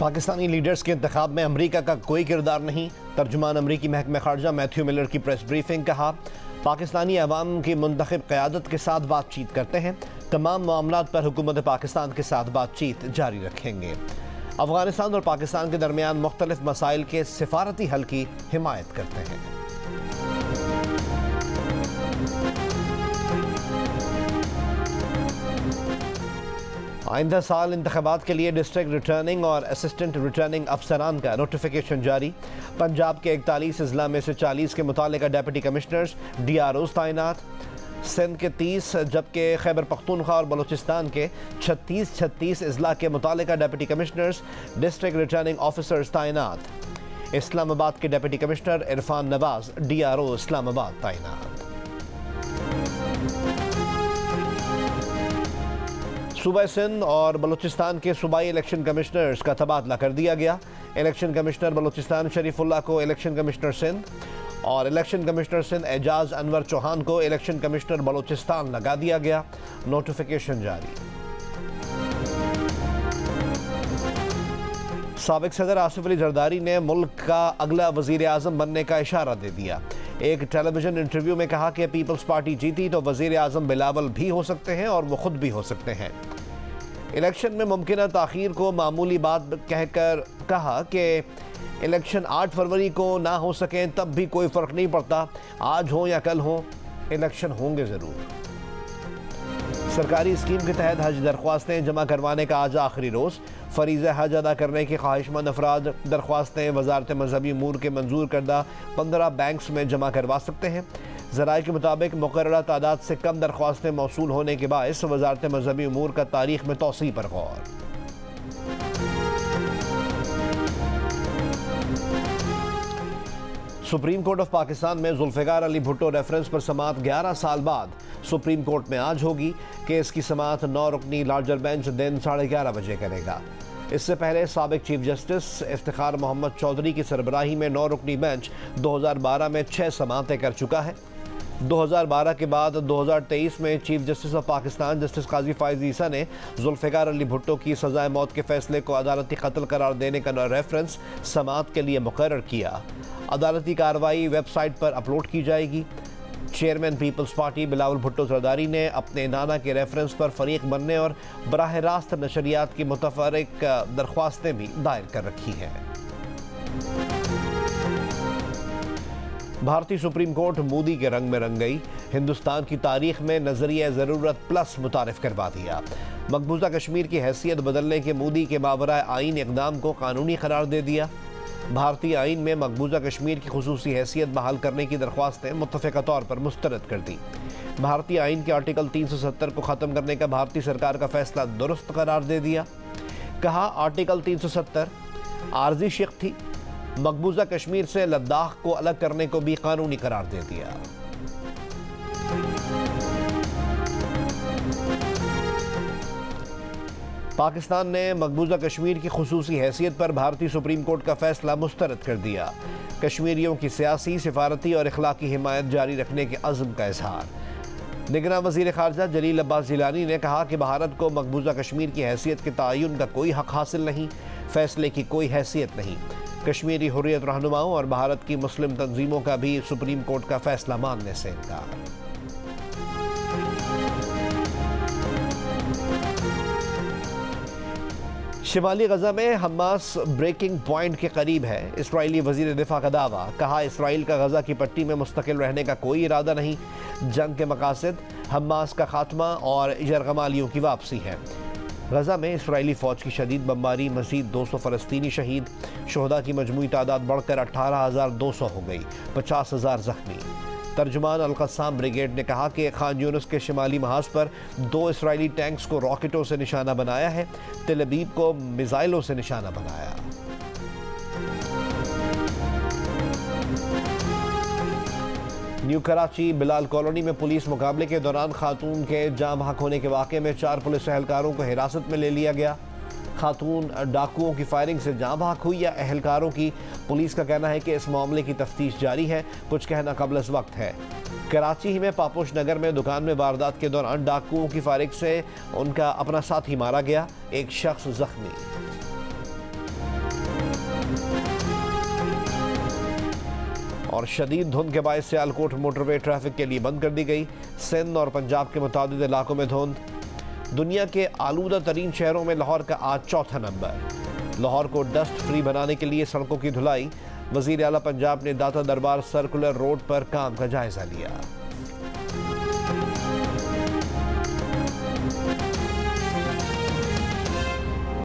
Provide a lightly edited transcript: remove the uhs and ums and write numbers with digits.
Pakistani leaders के इंतखाब में अमरीका का कोई किरदार नहीं। तर्जुमान अमरीकी महकमा खारजा मैथ्यू मिलर की प्रेस ब्रीफिंग। कहा, पाकिस्तानी अवाम की मुंतखब क़यादत के साथ बातचीत करते हैं। तमाम मामलात पर हुकूमत पाकिस्तान के साथ बातचीत जारी रखेंगे। अफगानिस्तान और पाकिस्तान के दरमियान मुख्तलिफ मसाइल के सिफारती हल की हिमायत करते हैं। आइंदा साल इंतखाबात के लिए डिस्ट्रिक्ट रिटर्निंग और असिस्टेंट रिटर्निंग अफसरान का नोटिफिकेशन जारी। पंजाब के 41 अजला में से 40 के मुतालिका डेप्यूटी कमिश्नर्स DROs तैनात। सिंध के 30 जबकि खैबर पख्तूनख्वा और बलूचिस्तान के 36 अजला के मुतालिका deputy commissioners district returning officers तैनात। इस्लामाबाद के deputy commissioner Irfan Nawaz DRO Islamabad तैनात। सूबा सिंध और बलूचिस्तान के सूबाई इलेक्शन कमिश्नर्स का तबादला कर दिया गया। इलेक्शन कमिश्नर बलूचिस्तान शरीफुल्लाह को इलेक्शन कमिश्नर सिंध और इलेक्शन कमिश्नर सिंध एजाज अनवर चौहान को इलेक्शन कमिश्नर बलूचिस्तान लगा दिया गया। नोटिफिकेशन जारी। साबिक सदर आसिफ अली जरदारी ने मुल्क का अगला वजीर आज़म बनने का इशारा दे दिया। एक टेलीविजन इंटरव्यू में कहा कि पीपल्स पार्टी जीती तो वजीर आज़म बिलावल भी हो सकते हैं और वो खुद भी हो सकते हैं। इलेक्शन में मुमकिन ताख़ीर को मामूली बात कहकर कहा कि इलेक्शन 8 फरवरी को ना हो सकें तब भी कोई फ़र्क नहीं पड़ता, आज हो या कल हो, इलेक्शन होंगे ज़रूर। सरकारी स्कीम के तहत हज दरख्वास्तें जमा करवाने का आज आखिरी रोज़। फरीज़ा हज अदा करने के ख्वाहिशमंद अफराद दरख्वास्तें वजारत मजहबी अमूर के मंजूर करदा 15 बैंक्स में जमा करवा सकते हैं। ज़राए के मुताबिक मुकर्ररा तादाद से कम दरख्वास्तें मौसूल होने के बायस वजारत मजहबी अमूर का तारीख में तौसी पर गौर। सुप्रीम कोर्ट ऑफ पाकिस्तान में जुल्फ़िकार अली भुट्टो रेफरेंस पर समाअत 11 साल बाद सुप्रीम कोर्ट में आज होगी। केस की समाअत 9 रुकनी लार्जर बेंच दिन 11:30 बजे करेगा। इससे पहले साबिक चीफ जस्टिस इफ्तिखार मोहम्मद चौधरी की सरबराही में 9 रुकनी बेंच 2012 में 6 समाअतें कर चुका है। 2012 के बाद 2023 में chief justice of Pakistan justice Qazi Faez Isa ने जुल्फ़िकार अली भुट्टो की सज़ाए मौत के फैसले को अदालती कत्ल करार देने का रेफरेंस समाअत के लिए मुकर्रर किया। अदालती कार्रवाई वेबसाइट पर अपलोड की जाएगी। चेयरमैन पीपल्स पार्टी बिलावल भुट्टो जरदारी ने अपने नाना के रेफरेंस पर फरीक बनने और बराह रास्त नशरियात की मुतफर्रिक दरख्वास्तें भी दायर कर रखी हैं। भारतीय सुप्रीम कोर्ट मोदी के रंग में रंग गई। हिंदुस्तान की तारीख में नजरिया ज़रूरत प्लस मुतारिफ करवा दिया। मकबूजा कश्मीर की हैसियत बदलने के मोदी के मावरा आइन इक़दाम को कानूनी करार दे दिया। भारतीय आइन में मकबूजा कश्मीर की खुसूसी हैसियत बहाल करने की दरख्वास्तें मुत्तफ़िक़ा तौर पर मुस्तरद कर दी। भारतीय आइन के आर्टिकल 370 को ख़त्म करने का भारतीय सरकार का फैसला दुरुस्त करार दे दिया। कहा, आर्टिकल 370 आर्जी शिक थी। मकबूजा कश्मीर से लद्दाख को अलग करने को भी कानूनी करार दे दिया। पाकिस्तान ने मकबूजा कश्मीर की खुसूसी हैसियत पर भारतीय सुप्रीम कोर्ट का फैसला मुस्तरद कर दिया। कश्मीरियों की सियासी, सिफारती और इखलाकी हिमायत जारी रखने के अज़्म का इजहार। निगरां वज़ीर ख़ारजा जलील अब्बास जिलानी ने कहा कि भारत को मकबूजा कश्मीर की हैसियत के तयन का कोई हक़ हासिल नहीं, फैसले की कोई हैसियत नहीं। कश्मीरी हुर्रियत रहनुमाओं और भारत की मुस्लिम तंजीमों का भी सुप्रीम कोर्ट का फैसला मानने से इनकार। शिमाली गजा में हमास ब्रेकिंग पॉइंट के करीब है। इस्राइली वज़ीर दिफा का दावा। कहा, इसराइल का गजा की पट्टी में मुस्तकिल रहने का कोई इरादा नहीं। जंग के मकासद हमास का खात्मा और यरगमालियों की वापसी है। गजा में इसराइली फ़ौज की शदीद बमबारी, मज़ीद 200 फ़लस्तीनी शहीद। शोहदा की मजमूई तादाद बढ़कर 18,200 हो गई, 50,000 ज़ख्मी। तर्जुमान अल-क़स्साम ब्रिगेड ने कहा कि खान यूनुस के शिमाली महाज पर 2 इसराइली टैंक्स को रॉकेटों से निशाना बनाया है। तेल अवीव को मिसाइलों से निशाना बनाया। न्यू कराची बिलाल कॉलोनी में पुलिस मुकाबले के दौरान खातून के जाँ बहक होने के वाक़े में 4 पुलिस एहलकारों को हिरासत में ले लिया गया। खातून डाकुओं की फायरिंग से जाँ बहक हुई या एहलकारों की? पुलिस का कहना है कि इस मामले की तफ्तीश जारी है, कुछ कहना कबल इस वक्त है। कराची ही में पापोश नगर में दुकान में वारदात के दौरान डाकुओं की फायरिंग से उनका अपना साथी मारा गया, एक शख्स जख्मी। और शदीद धुंध के बायस सियालकोट मोटरवे ट्रैफिक के लिए बंद कर दी गई। सिंध और पंजाब के मुताबिक इलाकों में धुंध। दुनिया के आलूदा तरीन शहरों में लाहौर का आज चौथा नंबर। लाहौर को डस्ट फ्री बनाने के लिए सड़कों की धुलाई। वजीर आला पंजाब ने दाता दरबार सर्कुलर रोड पर काम का जायजा लिया।